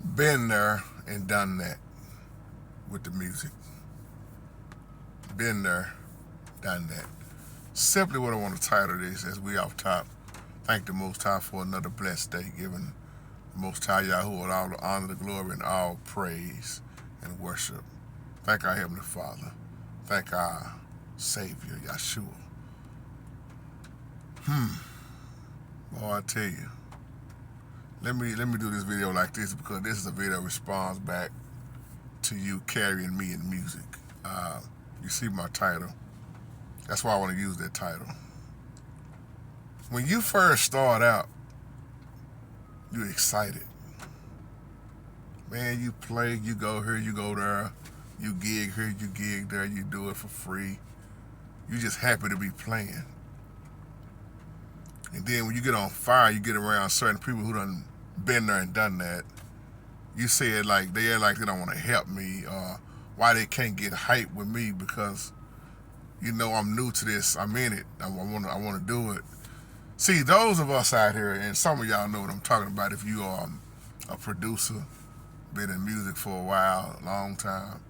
Been there and done that with the music. Been there, done that. Simply what I want to title this as we off top. Thank the Most High for another blessed day, giving the Most High Yahuwah all the honor, the glory, and all praise and worship. Thank our Heavenly Father. Thank our Savior, Yeshua. Boy, I tell you, let me do this video like this because this is a video that responds back to you carrying me in music. You see my title. That's why I want to use that title. When you first start out, you're excited. Man, you play, you go here, you go there, you gig here, you gig there, you do it for free. You just happy to be playing. And then when you get on fire, you get around certain people who done been there and done that. You say it like they act like they don't want to help me, or why they can't get hype with me because I'm new to this. I'm in it. I want to do it. See, those of us out here, and some of y'all know what I'm talking about. If you are a producer, been in music for a while, a long time,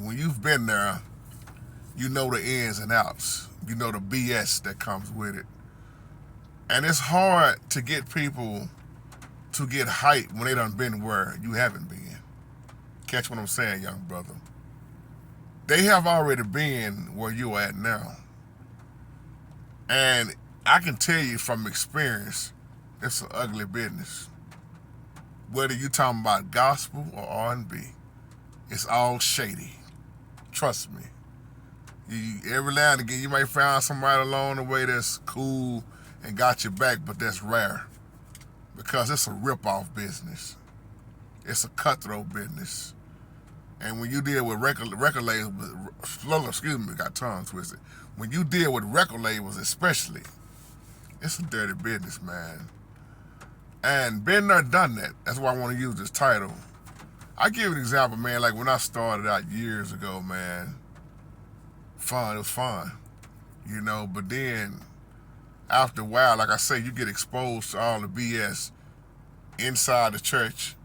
when you've been there, you know the ins and outs. You know the BS that comes with it. And it's hard to get people to get hype when they done been where you haven't been. Catch what I'm saying, young brother. They have already been where you're at now. And I can tell you from experience, it's an ugly business. Whether you talking about gospel or R&B, it's all shady. Trust me. Every now and again, you might find somebody along the way that's cool and got your back, but that's rare because it's a rip-off business. It's a cutthroat business. And when you deal with record labels, got tongue twisted. When you deal with record labels especially, it's a dirty business, man. And been there, done that. That's why I want to use this title. I give an example, man, like when I started out years ago, man, it was fun, but then after a while, like I say, you get exposed to all the BS inside the church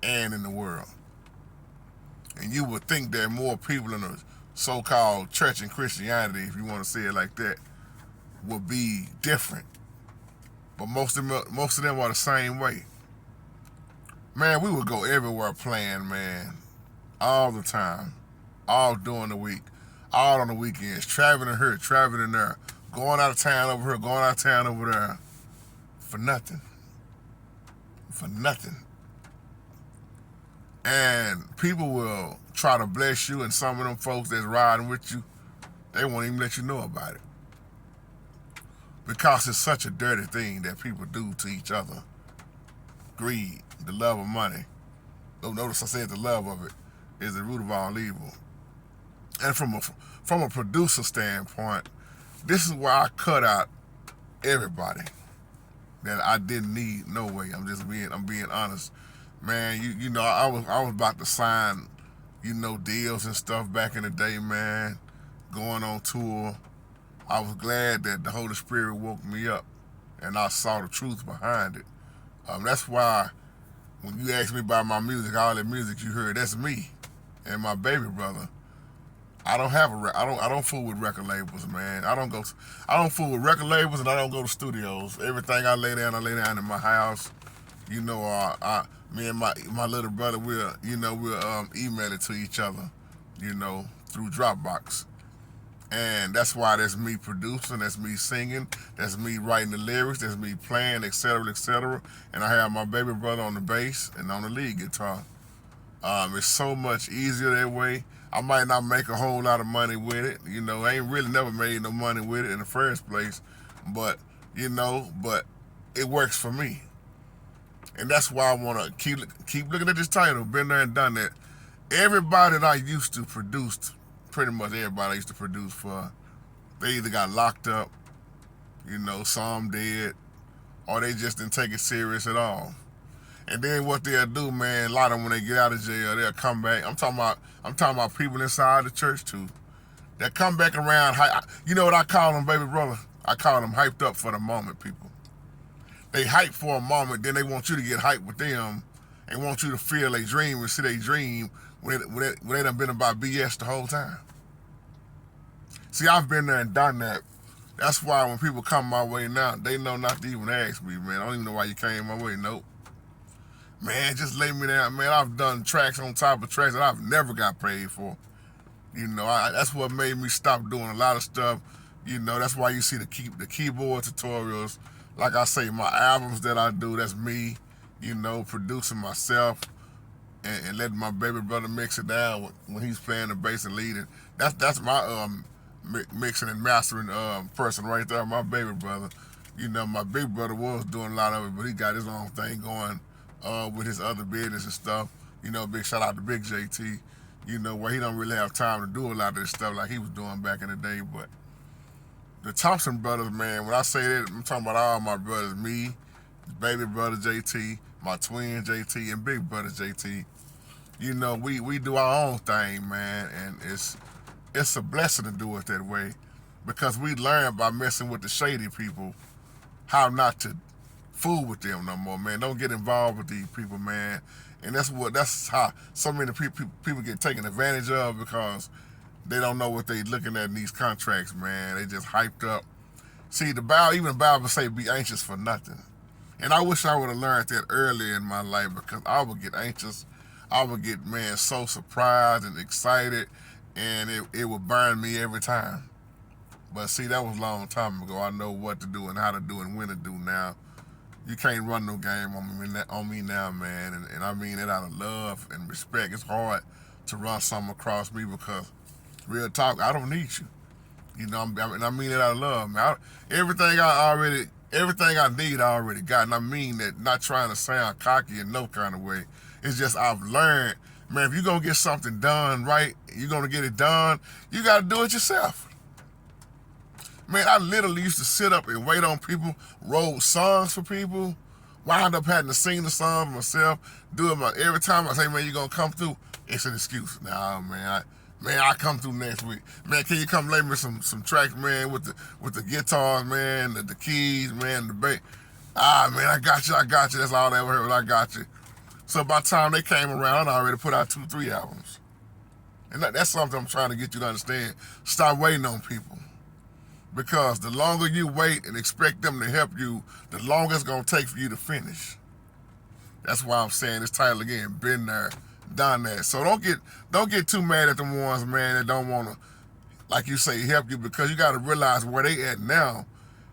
and in the world. And you would think that more people in the so-called church and Christianity, if you want to say it like that, would be different. But most of them are the same way. Man, we would go everywhere playing, man, all the time, all during the week, all on the weekends, traveling here, traveling there, going out of town over here, going out of town over there, for nothing. For nothing. And people will try to bless you, and some of them folks that's riding with you, they won't even let you know about it. Because it's such a dirty thing that people do to each other. Greed, the love of money. Notice I said the love of it is the root of all evil. And from a producer standpoint, this is why I cut out everybody that I didn't need. No way. I'm being honest. Man, I was about to sign, deals and stuff back in the day, man, going on tour. I was glad that the Holy Spirit woke me up and I saw the truth behind it. That's why when you ask me about my music, all that music you heard, that's me and my baby brother. I don't fool with record labels, man. I don't fool with record labels, and I don't go to studios. Everything I lay down in my house. Me and my little brother, we'll email it to each other, through Dropbox. And that's why that's me producing, that's me singing, that's me writing the lyrics, that's me playing, etc., etc. And I have my baby brother on the bass and on the lead guitar. It's so much easier that way. I might not make a whole lot of money with it. I ain't really never made no money with it in the first place. But it works for me. And that's why I want to keep looking at this title, been there and done that. Everybody that I used to produce, pretty much everybody I used to produce for, they either got locked up, some dead, or they just didn't take it serious at all. And then what they'll do, man, a lot of them when they get out of jail, they'll come back. I'm talking about people inside the church too. They'll come back around. You know what I call them, baby brother? I call them hyped up for the moment people. They hype for a moment, then they want you to get hyped with them, They want you to feel a dream and see they dream when they done been about BS the whole time. See, I've been there and done that. That's why when people come my way now, they know not to even ask me, man. I don't even know why you came my way. Nope. Man, just lay me down. Man, I've done tracks on top of tracks that I've never got paid for. That's what made me stop doing a lot of stuff. That's why you see the keyboard tutorials. Like I say, my albums that I do, that's me, producing myself and letting my baby brother mix it down when he's playing the bass and leading. That's my mixing and mastering person right there, my baby brother. My big brother was doing a lot of it, but he got his own thing going with his other business and stuff. Big shout out to Big JT. Where he don't really have time to do a lot of this stuff like he was doing back in the day. But the Thompson brothers, man, when I say that, I'm talking about all my brothers, me, baby brother JT, my twin JT, and big brother JT. We do our own thing, man, and it's a blessing to do it that way because we learn by messing with the shady people how not to fool with them no more, man. Don't get involved with these people, man. And that's how so many people get taken advantage of because they don't know what they looking at in these contracts, man. They just hyped up. See, even the Bible say be anxious for nothing. And I wish I would have learned that earlier in my life because I would get anxious. I would get, man, so surprised and excited, and it would burn me every time. But see, that was a long time ago. I know what to do and how to do and when to do now. You can't run no game on me now, man. And I mean it out of love and respect. It's hard to run something across me because, real talk, I don't need you. I mean it out of love, man. Everything I need, I already got. And I mean that, not trying to sound cocky in no kind of way. It's just I've learned, man, if you're going to get something done right, you're going to get it done, you got to do it yourself. Man, I literally used to sit up and wait on people, wrote songs for people, wound up having to sing the song for myself, do it every time I say, man, you going to come through? It's an excuse. Nah, man, I'll come through next week. Man, can you come lay me some tracks, man, with the guitars, man, the keys, man, the bass? Man, I got you. That's all they ever heard, I got you. So by the time they came around, I already put out 2-3 albums. And that's something I'm trying to get you to understand. Stop waiting on people. Because the longer you wait and expect them to help you, the longer it's going to take for you to finish. That's why I'm saying this title again, been there, done that. So don't get too mad at the ones, man, that don't want to, like you say, help you, because you got to realize where they at now.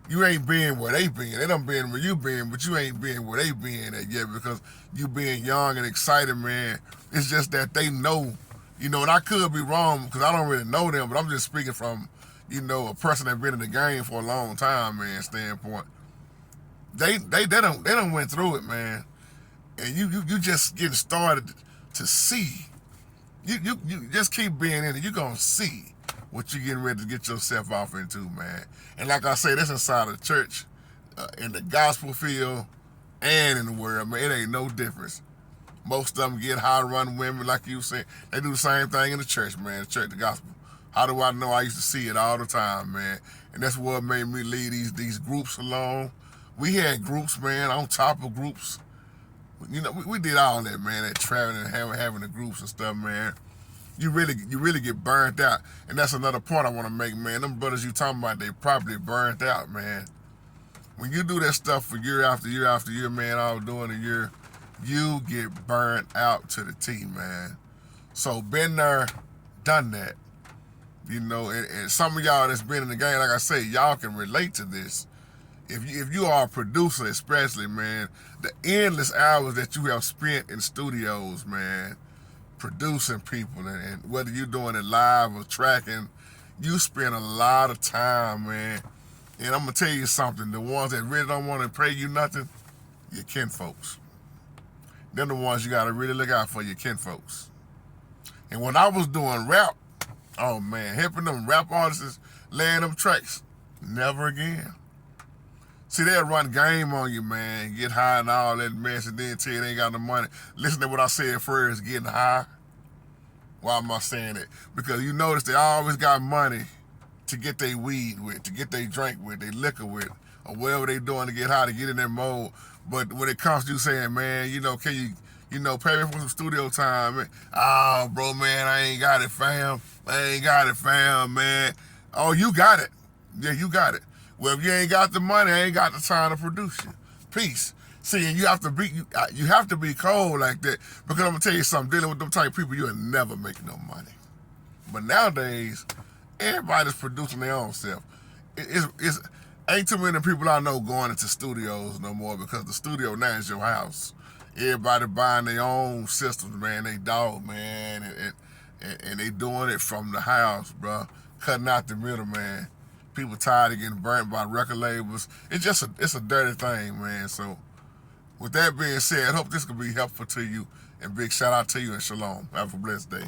You ain't being where they been. They done been where you been, but you ain't being where they been at yet because you being young and excited, man. It's just that they know, and I could be wrong because I don't really know them, but I'm just speaking from, a person that been in the game for a long time, man, standpoint. They done went through it, man. And you just getting started to see. You just keep being in it. You're going to see what you're getting ready to get yourself off into, man. And like I say, that's inside of the church, in the gospel field, and in the world, man. It ain't no difference. Most of them get high run women, like you said. They do the same thing in the church, man. The church, the gospel. How do I know? I used to see it all the time, man. And that's what made me leave these groups alone. We had groups, man, on top of groups. We did all that, man. That traveling and having the groups and stuff, man. You really get burnt out. And that's another point I want to make, man. Them brothers you talking about, they probably burnt out, man. When you do that stuff for year after year after year, man, all doing a year, you get burnt out to the T, man. So been there, done that. And some of y'all that's been in the game, like I say, y'all can relate to this. If you are a producer especially, man, the endless hours that you have spent in studios, man, producing people, and whether you're doing it live or tracking, you spend a lot of time, man. And I'm going to tell you something, the ones that really don't want to pay you nothing, your kinfolks. They're the ones you got to really look out for, your kinfolks. And when I was doing rap, oh man, helping them rap artists, laying them tracks, never again. See, they'll run game on you, man, get high and all that mess, and then tell you they ain't got no money. Listen to what I said first, getting high. Why am I saying that? Because you notice they always got money to get their weed with, to get their drink with, their liquor with, or whatever they doing to get high, to get in their mode. But when it comes to you saying, man, You know, pay me for some studio time. Man. Oh, bro, man, I ain't got it, fam. I ain't got it, fam, man. Oh, you got it. Yeah, you got it. Well, if you ain't got the money, I ain't got the time to produce you. Peace. See, and you have to be you have to be cold like that, because I'm gonna tell you something. Dealing with them type of people, you'll never make no money. But nowadays, everybody's producing their own self. It's ain't too many people I know going into studios no more, because the studio now is your house. Everybody buying their own systems, man. They dog, man, and they doing it from the house, bro. Cutting out the middle, man. People tired of getting burnt by record labels. It's a dirty thing, man. So, with that being said, I hope this could be helpful to you. And big shout out to you and shalom. Have a blessed day.